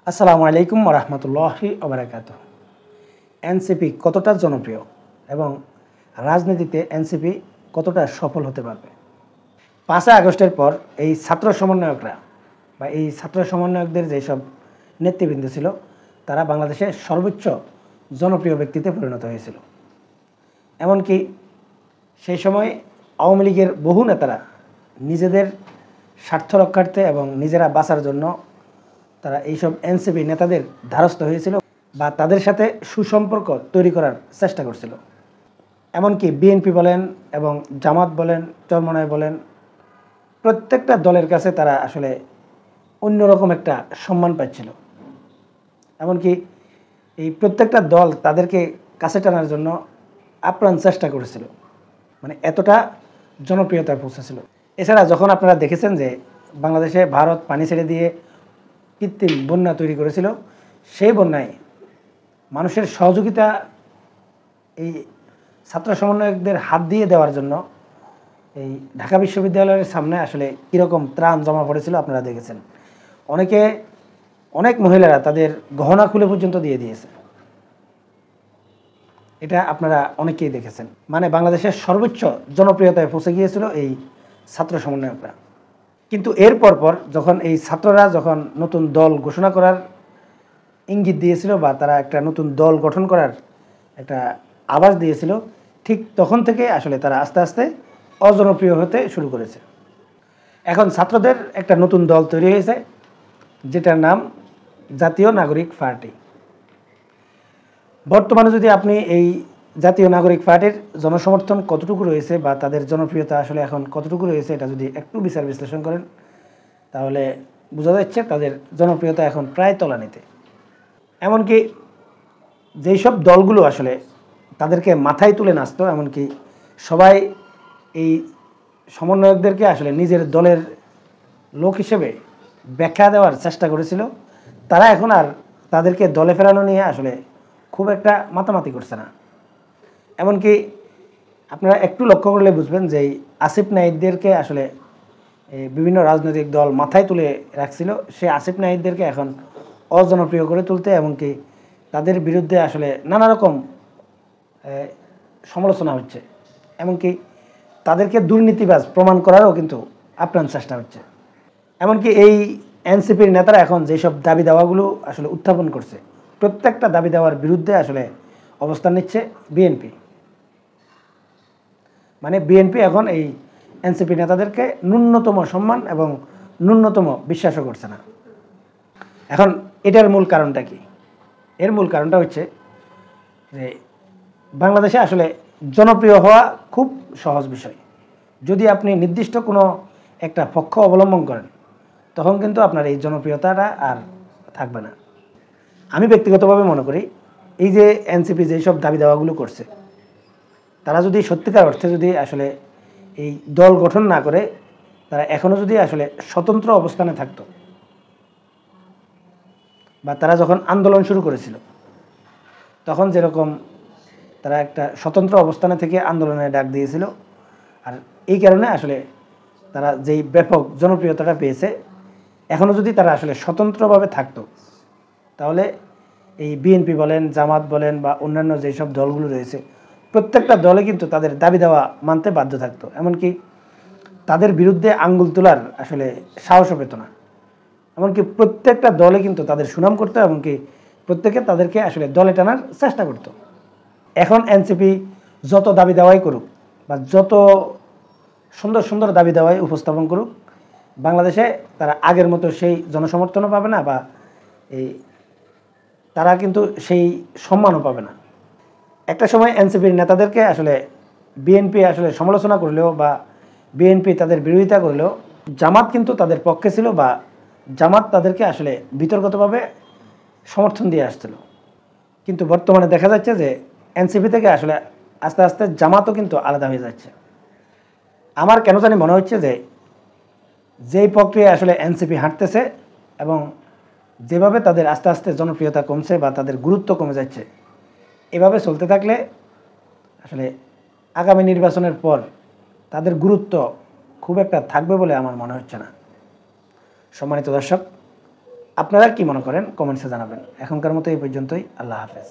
আসসালামু আলাইকুম রহমতুল্লাহি ওবারাকাতুহু। এনসিপি কতটা জনপ্রিয় এবং রাজনীতিতে এনসিপি কতটা সফল হতে পারবে? 5 আগস্টের পর এই ছাত্র সমন্বয়করা বা এই ছাত্র সমন্বয়কদের যেসব নেতৃবৃন্দ ছিল তারা বাংলাদেশের সর্বোচ্চ জনপ্রিয় ব্যক্তিতে পরিণত হয়েছিল। এমনকি সেই সময় আওয়ামী লীগের বহু নেতারা নিজেদের স্বার্থ রক্ষার্থে এবং নিজেরা বাঁচার জন্য তারা এইসব এনসিপি নেতাদের দ্বারস্থ হয়েছিল বা তাদের সাথে সুসম্পর্ক তৈরি করার চেষ্টা করছিল। এমনকি বিএনপি বলেন এবং জামাত বলেন, চরমনায় বলেন, প্রত্যেকটা দলের কাছে তারা আসলে অন্যরকম একটা সম্মান পাচ্ছিল। এমনকি এই প্রত্যেকটা দল তাদেরকে কাছে টানার জন্য আপ্রাণ চেষ্টা করেছিল, মানে এতটা জনপ্রিয়তায় পৌঁছেছিল। এছাড়া যখন আপনারা দেখেছেন যে বাংলাদেশে ভারত পানি ছেড়ে দিয়ে কৃত্রিম বন্যা তৈরি করেছিল, সেই বন্যায় মানুষের সহযোগিতা এই ছাত্র সমন্বয়কদের হাত দিয়ে দেওয়ার জন্য এই ঢাকা বিশ্ববিদ্যালয়ের সামনে আসলে কীরকম ত্রাণ জমা পড়েছিল আপনারা দেখেছেন। অনেক মহিলারা তাদের গহনা খুলে পর্যন্ত দিয়ে দিয়েছে। এটা আপনারা অনেকেই দেখেছেন। মানে বাংলাদেশের সর্বোচ্চ জনপ্রিয়তায় পৌঁছে গিয়েছিল এই ছাত্র সমন্বয়করা। কিন্তু এর পর যখন এই ছাত্ররা যখন নতুন দল ঘোষণা করার ইঙ্গিত দিয়েছিল বা তারা একটা নতুন দল গঠন করার একটা আভাস দিয়েছিল, ঠিক তখন থেকে আসলে তারা আস্তে আস্তে অজনপ্রিয় হতে শুরু করেছে। এখন ছাত্রদের একটা নতুন দল তৈরি হয়েছে, যেটার নাম জাতীয় নাগরিক পার্টি। বর্তমানে যদি আপনি এই জাতীয় নাগরিক পার্টির জনসমর্থন কতটুকু রয়েছে বা তাদের জনপ্রিয়তা আসলে এখন কতটুকু রয়েছে, এটা যদি একটু বিচার বিশ্লেষণ করেন তাহলে বোঝা যাচ্ছে তাদের জনপ্রিয়তা এখন প্রায় তলানিতে। এমনকি যেই সব দলগুলো আসলে তাদেরকে মাথায় তুলে নাচত, এমনকি সবাই এই সমন্বয়কদেরকে আসলে নিজের দলের লোক হিসেবে ব্যাখ্যা দেওয়ার চেষ্টা করেছিল, তারা এখন আর তাদেরকে দলে ফেরানো নিয়ে আসলে খুব একটা মাতামাতি করছে না। এমনকি আপনারা একটু লক্ষ্য করলে বুঝবেন যে আসিফ নাহিদদেরকে আসলে বিভিন্ন রাজনৈতিক দল মাথায় তুলে রাখছিল, সে আসিফ নাহিদদেরকে এখন অজনপ্রিয় করে তুলতে এমনকি তাদের বিরুদ্ধে আসলে নানা রকম সমালোচনা হচ্ছে, এমনকি তাদেরকে দুর্নীতিবাজ প্রমাণ করারও কিন্তু আপ্রাণ চেষ্টা হচ্ছে। এমনকি এই এনসিপির নেতারা এখন যেসব দাবি দাওয়াগুলো আসলে উত্থাপন করছে, প্রত্যেকটা দাবি দেওয়ার বিরুদ্ধে আসলে অবস্থান নিচ্ছে বিএনপি। মানে বিএনপি এখন এই এনসিপি নেতাদেরকে ন্যূনতম সম্মান এবং ন্যূনতম বিশ্বাসও করছে না। এখন এটার মূল কারণটা কি? এর মূল কারণটা হচ্ছে যে বাংলাদেশে আসলে জনপ্রিয় হওয়া খুব সহজ বিষয়। যদি আপনি নির্দিষ্ট কোনো একটা পক্ষ অবলম্বন করেন তখন কিন্তু আপনার এই জনপ্রিয়তাটা আর থাকবে না। আমি ব্যক্তিগতভাবে মনে করি এই যে এনসিপি যেসব দাবি দাওয়াগুলো করছে, তারা যদি সত্যিকার অর্থে যদি আসলে এই দল গঠন না করে তারা এখনও যদি আসলে স্বতন্ত্র অবস্থানে থাকতো, বা তারা যখন আন্দোলন শুরু করেছিল তখন যেরকম তারা একটা স্বতন্ত্র অবস্থানে থেকে আন্দোলনের ডাক দিয়েছিল, আর এই কারণে আসলে তারা যেই ব্যাপক জনপ্রিয়তাটা পেয়েছে, এখনও যদি তারা আসলে স্বতন্ত্রভাবে থাকতো তাহলে এই বিএনপি বলেন, জামাত বলেন বা অন্যান্য যেসব দলগুলো রয়েছে, প্রত্যেকটা দলে কিন্তু তাদের দাবি দেওয়া মানতে বাধ্য থাকতো। এমনকি তাদের বিরুদ্ধে আঙ্গুল তোলার আসলে সাহসও পেত না। এমনকি প্রত্যেকটা দলে কিন্তু তাদের সুনাম করতো, এমনকি প্রত্যেকে তাদেরকে আসলে দলে টানার চেষ্টা করত। এখন এনসিপি যত দাবি দেওয়াই করুক বা যত সুন্দর সুন্দর দাবি দেওয়াই উপস্থাপন করুক, বাংলাদেশে তারা আগের মতো সেই জনসমর্থনও পাবে না বা এই তারা কিন্তু সেই সম্মানও পাবে না। একটা সময় এনসিপির নেতাদেরকে আসলে বিএনপি আসলে সমালোচনা করলেও বা বিএনপি তাদের বিরোধিতা করলেও জামাত কিন্তু তাদের পক্ষে ছিল বা জামাত তাদেরকে আসলে বিতর্কতভাবে সমর্থন দিয়ে আসছিল। কিন্তু বর্তমানে দেখা যাচ্ছে যে এনসিপি থেকে আসলে আস্তে আস্তে জামাতও কিন্তু আলাদা হয়ে যাচ্ছে। আমার কেন জানি মনে হচ্ছে যে যেই প্রক্রিয়ায় আসলে এনসিপি হাঁটতেছে এবং যেভাবে তাদের আস্তে আস্তে জনপ্রিয়তা কমছে বা তাদের গুরুত্ব কমে যাচ্ছে, এভাবে চলতে থাকলে আসলে আগামী নির্বাচনের পর তাদের গুরুত্ব খুব একটা থাকবে বলে আমার মনে হচ্ছে না। সম্মানিত দর্শক, আপনারা কি মনে করেন কমেন্টসে জানাবেন। এখনকার মতো এই পর্যন্তই। আল্লাহ হাফেজ।